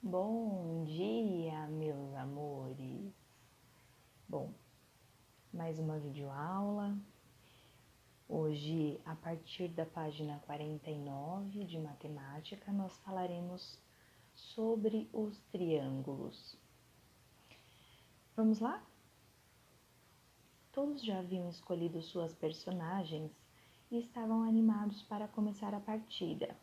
Bom dia, meus amores! Bom, mais uma videoaula. Hoje, a partir da página 49 de matemática, nós falaremos sobre os triângulos. Vamos lá? Todos já haviam escolhido suas personagens e estavam animados para começar a partida.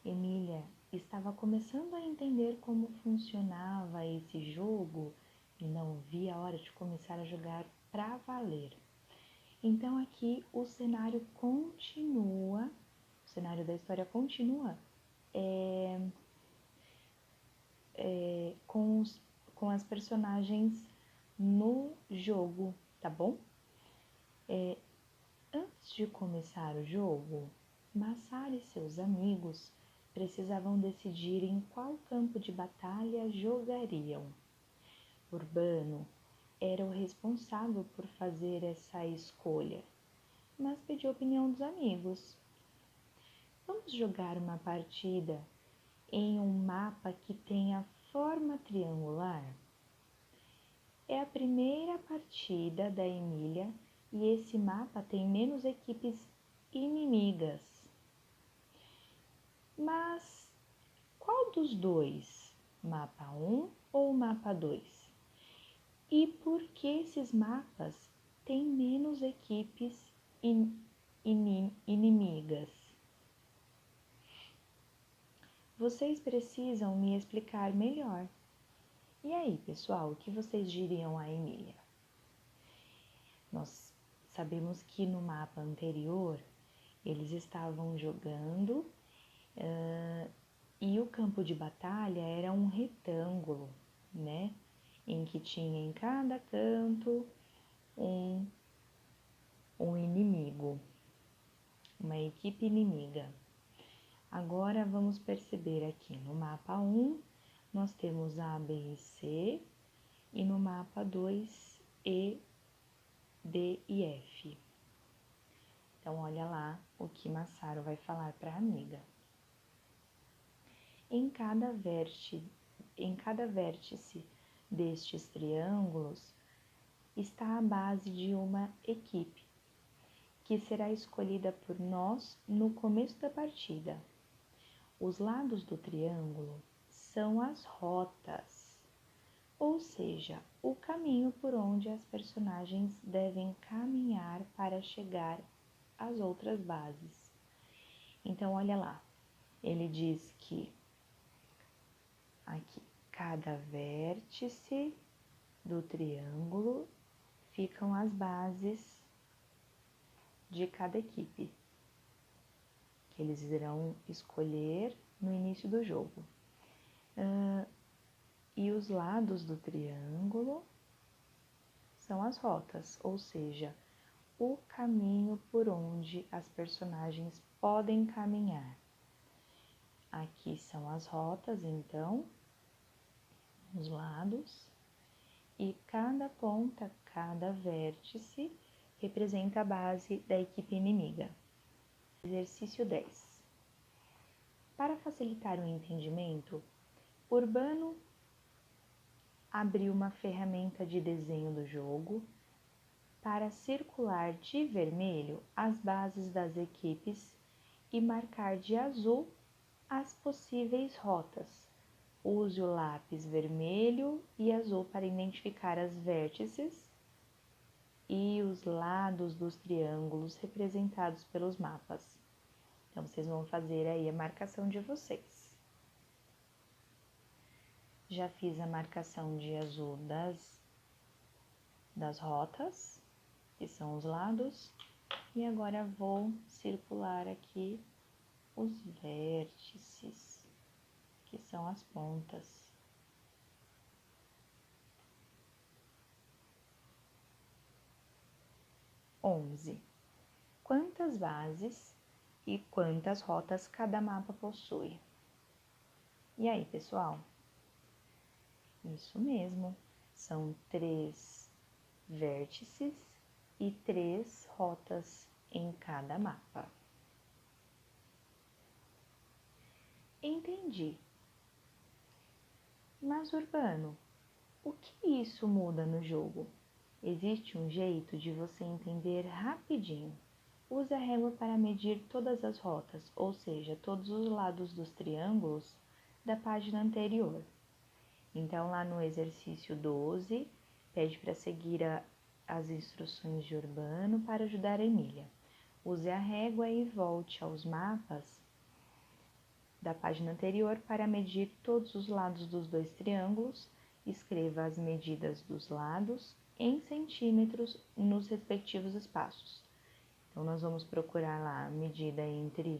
Emília estava começando a entender como funcionava esse jogo e não via a hora de começar a jogar para valer. Então aqui o cenário da história continua com as personagens no jogo, tá bom? Antes de começar o jogo, Massaro e seus amigos precisavam decidir em qual campo de batalha jogariam. Urbano era o responsável por fazer essa escolha, mas pediu a opinião dos amigos. Vamos jogar uma partida em um mapa que tenha forma triangular? É a primeira partida da Emília e esse mapa tem menos equipes inimigas. Mas qual dos dois? Mapa 1 ou mapa 2? E por que esses mapas têm menos equipes inimigas? Vocês precisam me explicar melhor. E aí, pessoal, o que vocês diriam a Emília? Nós sabemos que no mapa anterior eles estavam jogando e o campo de batalha era um retângulo, né? Em que tinha em cada canto um inimigo, uma equipe inimiga. Agora vamos perceber aqui no mapa 1 nós temos A, B e C e no mapa 2 E, D e F. Então olha lá o que Massaro vai falar para a amiga. Em cada vértice destes triângulos está a base de uma equipe, que será escolhida por nós no começo da partida. Os lados do triângulo são as rotas, ou seja, o caminho por onde as personagens devem caminhar para chegar às outras bases. Então, olha lá, ele diz que aqui, cada vértice do triângulo ficam as bases de cada equipe, que eles irão escolher no início do jogo. E os lados do triângulo são as rotas, ou seja, o caminho por onde as personagens podem caminhar. Aqui são as rotas, então, os lados, e cada ponta, cada vértice representa a base da equipe inimiga. Exercício 10. Para facilitar o entendimento, Urbano abriu uma ferramenta de desenho do jogo para circular de vermelho as bases das equipes e marcar de azul as possíveis rotas. Use o lápis vermelho e azul para identificar as vértices e os lados dos triângulos representados pelos mapas. Então, vocês vão fazer aí a marcação de vocês. Já fiz a marcação de azul das rotas, que são os lados, e agora vou circular aqui os vértices, que são as pontas. Quantas bases e quantas rotas cada mapa possui? E aí, pessoal? Isso mesmo, são 3 vértices e 3 rotas em cada mapa. Entendi. Mas, Urbano, o que isso muda no jogo? Existe um jeito de você entender rapidinho. Use a régua para medir todas as rotas, ou seja, todos os lados dos triângulos da página anterior. Então, lá no exercício 12, pede para seguir as instruções de Urbano para ajudar a Emília. Use a régua e volte aos mapas da página anterior para medir todos os lados dos dois triângulos. Escreva as medidas dos lados em centímetros nos respectivos espaços. Então, nós vamos procurar lá a medida entre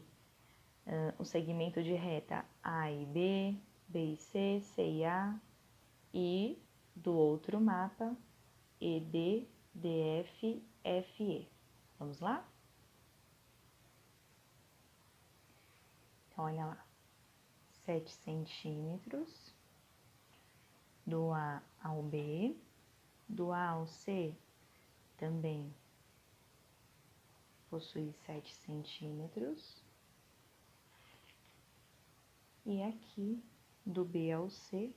o segmento de reta A e B, B e C, C e A, e do outro mapa, ED, DF, FE. Vamos lá? Então, olha lá, 7 centímetros do A ao B, do A ao C também possui 7 centímetros, e aqui do B ao C,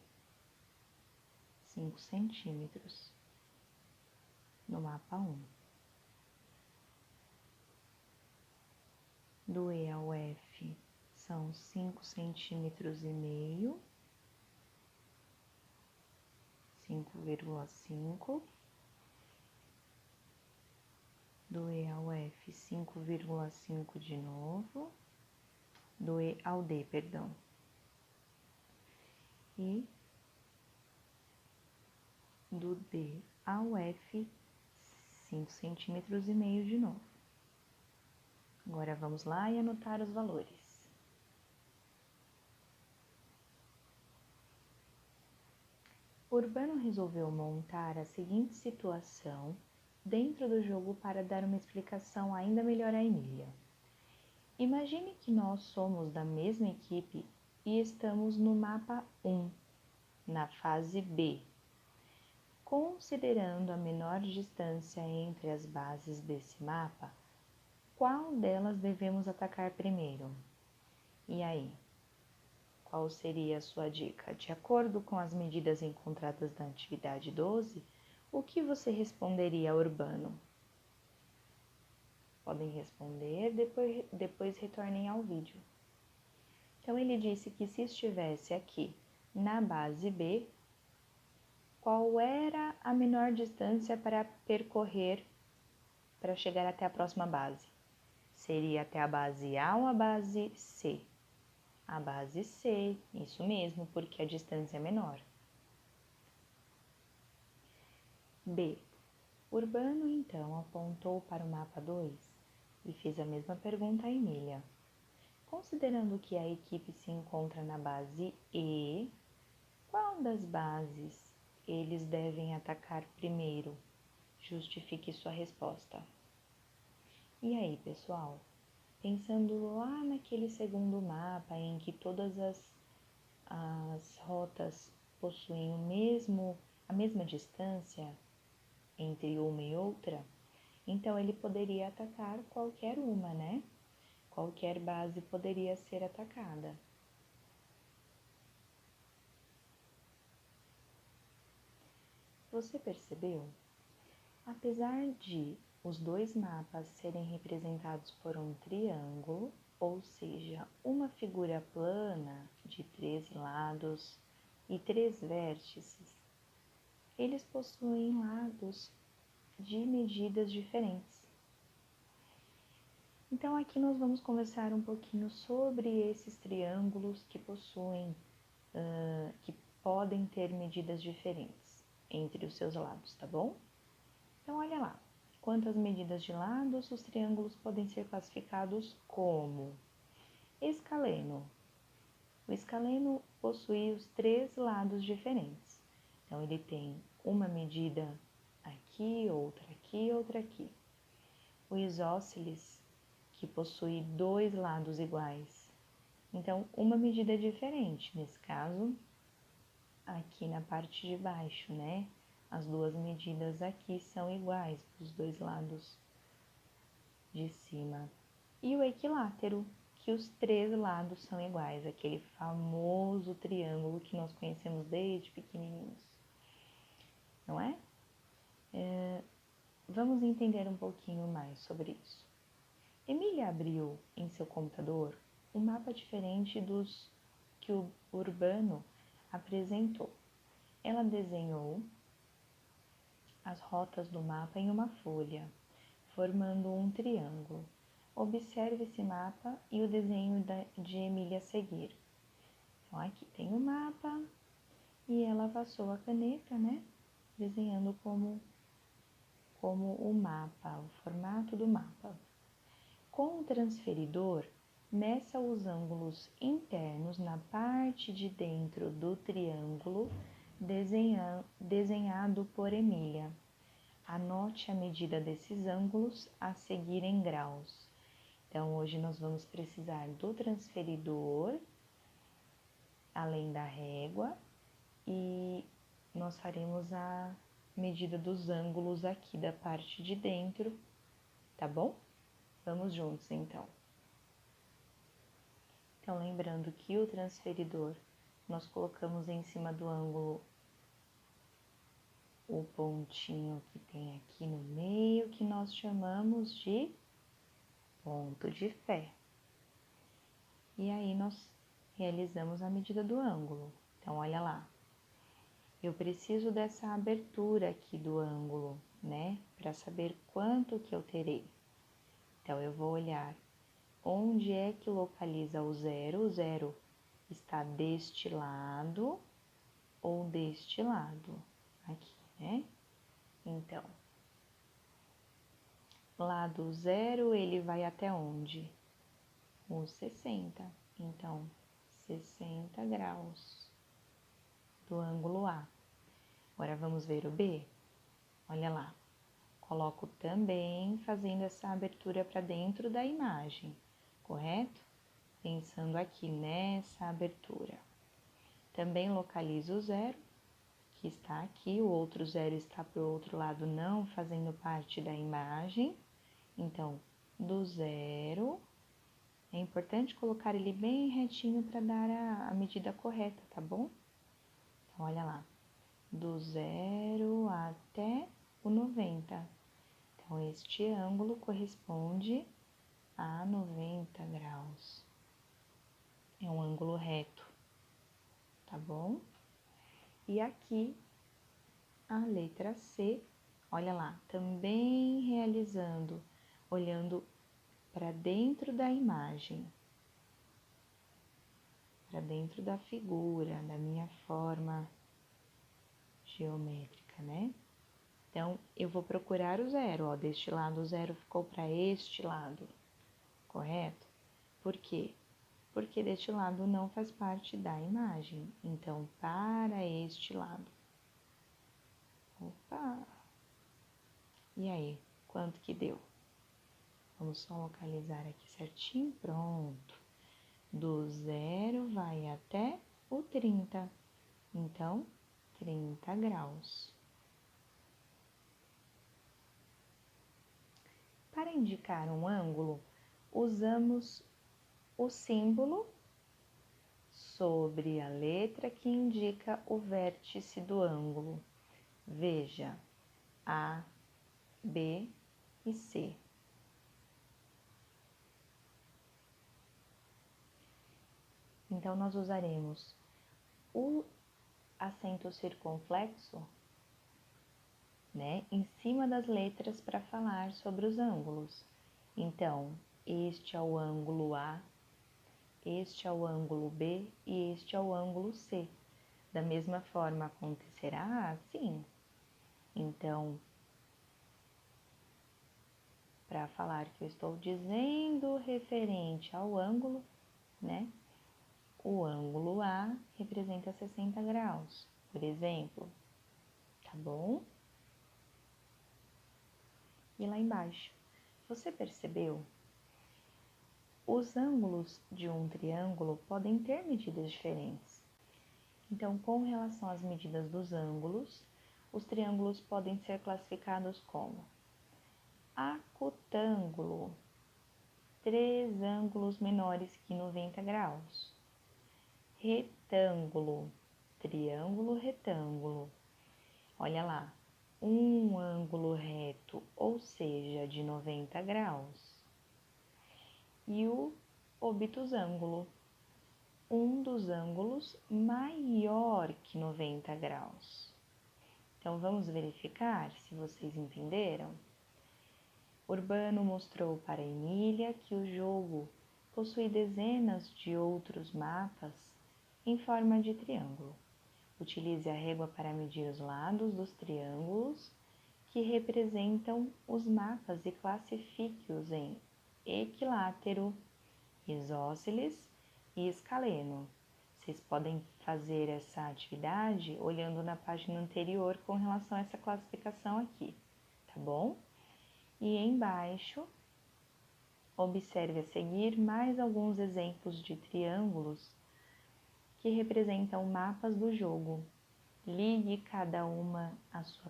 5 centímetros no mapa 1. Do E ao F são 5 centímetros e meio, 5,5. Do E ao F, 5,5 de novo. Do E ao D, perdão. E do D ao F, 5 centímetros e meio de novo. Agora, vamos lá e anotar os valores. Urbano resolveu montar a seguinte situação dentro do jogo para dar uma explicação ainda melhor a Emília. Imagine que nós somos da mesma equipe e estamos no mapa 1, na fase B. Considerando a menor distância entre as bases desse mapa, qual delas devemos atacar primeiro? E aí? Qual seria a sua dica? De acordo com as medidas encontradas na atividade 12, o que você responderia a Urbano? Podem responder, depois retornem ao vídeo. Então, ele disse que se estivesse aqui na base B, qual era a menor distância para percorrer para chegar até a próxima base? Seria até a base A ou a base C? A base C, isso mesmo, porque a distância é menor. B. Urbano, então, apontou para o mapa 2 e fez a mesma pergunta a Emília. Considerando que a equipe se encontra na base E, qual das bases eles devem atacar primeiro? Justifique sua resposta. E aí, pessoal? Pensando lá naquele segundo mapa em que todas as rotas possuem a mesma distância entre uma e outra, então ele poderia atacar qualquer uma, né? Qualquer base poderia ser atacada. Você percebeu? Apesar de os dois mapas serem representados por um triângulo, ou seja, uma figura plana de 3 lados e 3 vértices, eles possuem lados de medidas diferentes. Então, aqui nós vamos conversar um pouquinho sobre esses triângulos que que podem ter medidas diferentes entre os seus lados, tá bom? Então, olha lá. Quanto às medidas de lados, os triângulos podem ser classificados como escaleno. O escaleno possui os 3 lados diferentes. Então, ele tem uma medida aqui, outra aqui. O isósceles, que possui 2 lados iguais. Então, uma medida diferente, nesse caso, aqui na parte de baixo, né? As duas medidas aqui são iguais dos 2 lados de cima. E o equilátero, que os 3 lados são iguais, aquele famoso triângulo que nós conhecemos desde pequenininhos, não é? Vamos entender um pouquinho mais sobre isso. Emília abriu em seu computador um mapa diferente dos que o Urbano apresentou. Ela desenhou as rotas do mapa em uma folha, formando um triângulo. Observe esse mapa e o desenho de Emília a seguir. Então, aqui tem o mapa e ela passou a caneta, né? Desenhando como o mapa, o formato do mapa. Com o transferidor, meça os ângulos internos na parte de dentro do triângulo desenhado por Emília. Anote a medida desses ângulos a seguir em graus. Então, hoje nós vamos precisar do transferidor, além da régua, e nós faremos a medida dos ângulos aqui da parte de dentro, tá bom? Vamos juntos, então. Então, lembrando que o transferidor, nós colocamos em cima do ângulo o pontinho que tem aqui no meio, que nós chamamos de ponto de fé. E aí, nós realizamos a medida do ângulo. Então, olha lá. Eu preciso dessa abertura aqui do ângulo, né? Para saber quanto que eu terei. Então, eu vou olhar onde é que localiza o zero. O zero está deste lado ou deste lado, aqui, né? Então, lado zero, ele vai até onde? O 60. Então, 60 graus do ângulo A. Agora, vamos ver o B? Olha lá. Coloco também fazendo essa abertura para dentro da imagem, correto? Pensando aqui nessa abertura. Também localizo o zero, que está aqui, o outro zero está para o outro lado, não fazendo parte da imagem. Então, do zero, é importante colocar ele bem retinho para dar a medida correta, tá bom? Então, olha lá, do zero até o 90. Então, este ângulo corresponde a 90 graus. É um ângulo reto, tá bom? E aqui, a letra C, olha lá, também realizando, olhando para dentro da imagem, para dentro da figura, da minha forma geométrica, né? Então, eu vou procurar o zero, ó, deste lado o zero ficou para este lado, correto? Por quê? Porque deste lado não faz parte da imagem, então, para este lado. Opa! E aí, quanto que deu? Vamos só localizar aqui certinho, pronto. Do zero vai até o 30, então, 30 graus. Para indicar um ângulo, usamos o símbolo sobre a letra que indica o vértice do ângulo. Veja, A, B e C. Então, nós usaremos o acento circunflexo, né, em cima das letras para falar sobre os ângulos. Então, este é o ângulo A, este é o ângulo B e este é o ângulo C. Da mesma forma acontecerá assim. Então, para falar que eu estou dizendo referente ao ângulo, né? O ângulo A representa 60 graus, por exemplo, tá bom? E lá embaixo, você percebeu? Os ângulos de um triângulo podem ter medidas diferentes. Então, com relação às medidas dos ângulos, os triângulos podem ser classificados como acutângulo, 3 ângulos menores que 90 graus. Retângulo, triângulo, retângulo. Olha lá, um ângulo reto, ou seja, de 90 graus. E o obtusângulo, um dos ângulos maior que 90 graus. Então, vamos verificar se vocês entenderam? Urbano mostrou para Emília que o jogo possui dezenas de outros mapas em forma de triângulo. Utilize a régua para medir os lados dos triângulos que representam os mapas e classifique-os em equilátero, isósceles e escaleno. Vocês podem fazer essa atividade olhando na página anterior com relação a essa classificação aqui, tá bom? E embaixo, observe a seguir mais alguns exemplos de triângulos que representam mapas do jogo. Ligue cada um a sua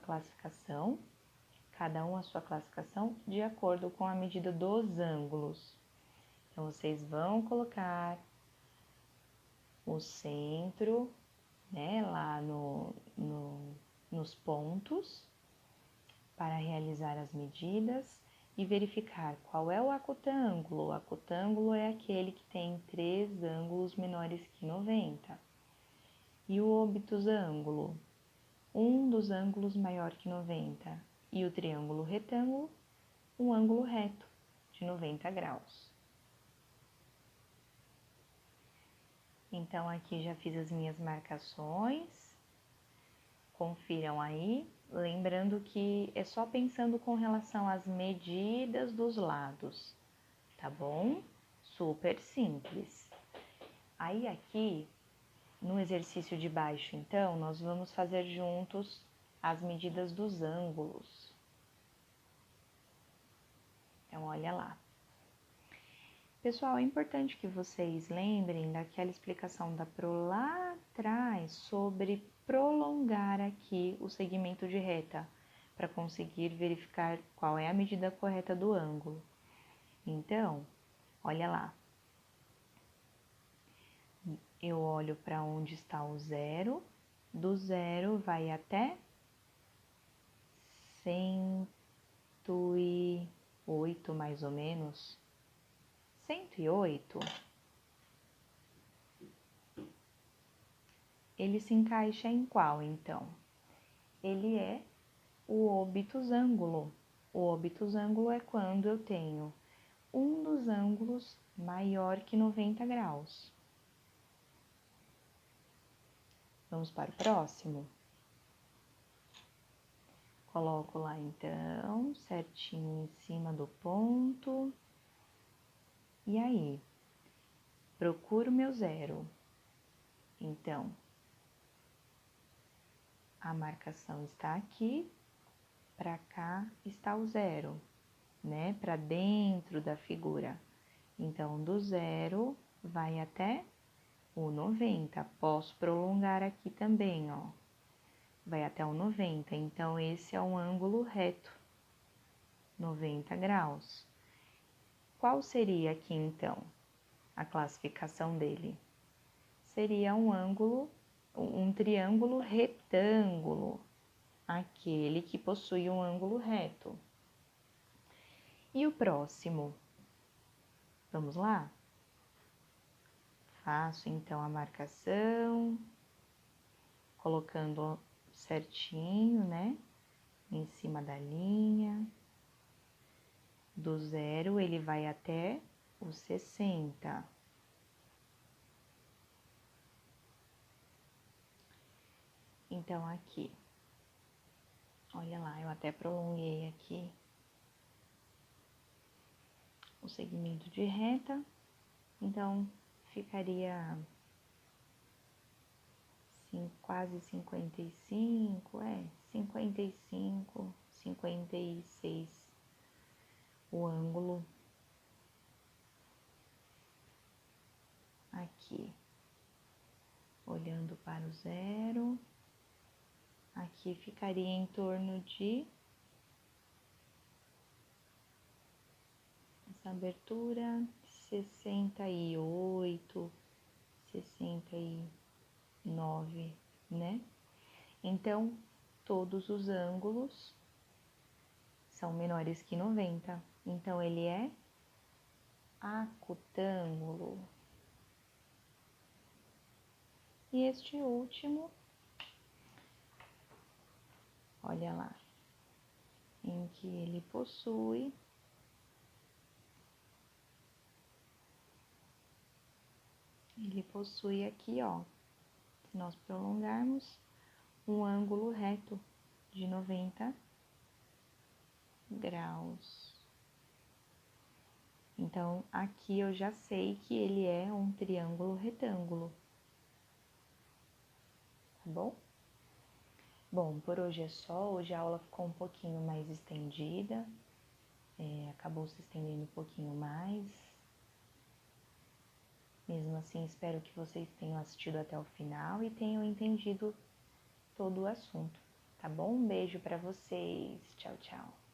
classificação de acordo com a medida dos ângulos. Então, vocês vão colocar o centro, né, lá nos pontos para realizar as medidas e verificar qual é o acutângulo. O acutângulo é aquele que tem 3 ângulos menores que 90. E o obtusângulo, um dos ângulos maior que 90. E o triângulo retângulo, um ângulo reto de 90 graus. Então, aqui já fiz as minhas marcações. Confiram aí. Lembrando que é só pensando com relação às medidas dos lados, tá bom? Super simples. Aí aqui, no exercício de baixo, então, nós vamos fazer juntos as medidas dos ângulos. Então, olha lá. Pessoal, é importante que vocês lembrem daquela explicação da Pro lá atrás sobre prolongar aqui o segmento de reta para conseguir verificar qual é a medida correta do ângulo. Então, olha lá. Eu olho para onde está o zero, do zero vai até 108 mais ou menos. 108. Ele se encaixa em qual, então? Ele é o obtusângulo. O obtusângulo é quando eu tenho um dos ângulos maior que 90 graus. Vamos para o próximo? Coloco lá, então, certinho em cima do ponto. E aí? Procuro meu zero. Então, a marcação está aqui, para cá está o zero, né? Para dentro da figura. Então, do zero vai até o 90. Posso prolongar aqui também, ó. Vai até o 90. Então, esse é um ângulo reto, 90 graus. Qual seria aqui, então, a classificação dele? Seria um triângulo retângulo, aquele que possui um ângulo reto. E o próximo? Vamos lá? Faço então a marcação, colocando certinho, né? Em cima da linha. Do zero ele vai até o 60. Então, aqui, olha lá, eu até prolonguei aqui o segmento de reta, então ficaria quase 55, 55, 56 o ângulo aqui, olhando para o zero, aqui ficaria em torno de abertura 68, 69, né? Então, todos os ângulos são menores que 90. Então, ele é acutângulo. E este último, olha lá, em que ele possui aqui, ó, se nós prolongarmos, um ângulo reto de 90 graus. Então, aqui eu já sei que ele é um triângulo retângulo, tá bom? Bom, por hoje é só. Hoje a aula ficou um pouquinho mais estendida, acabou se estendendo um pouquinho mais. Mesmo assim, espero que vocês tenham assistido até o final e tenham entendido todo o assunto, tá bom? Um beijo para vocês. Tchau, tchau.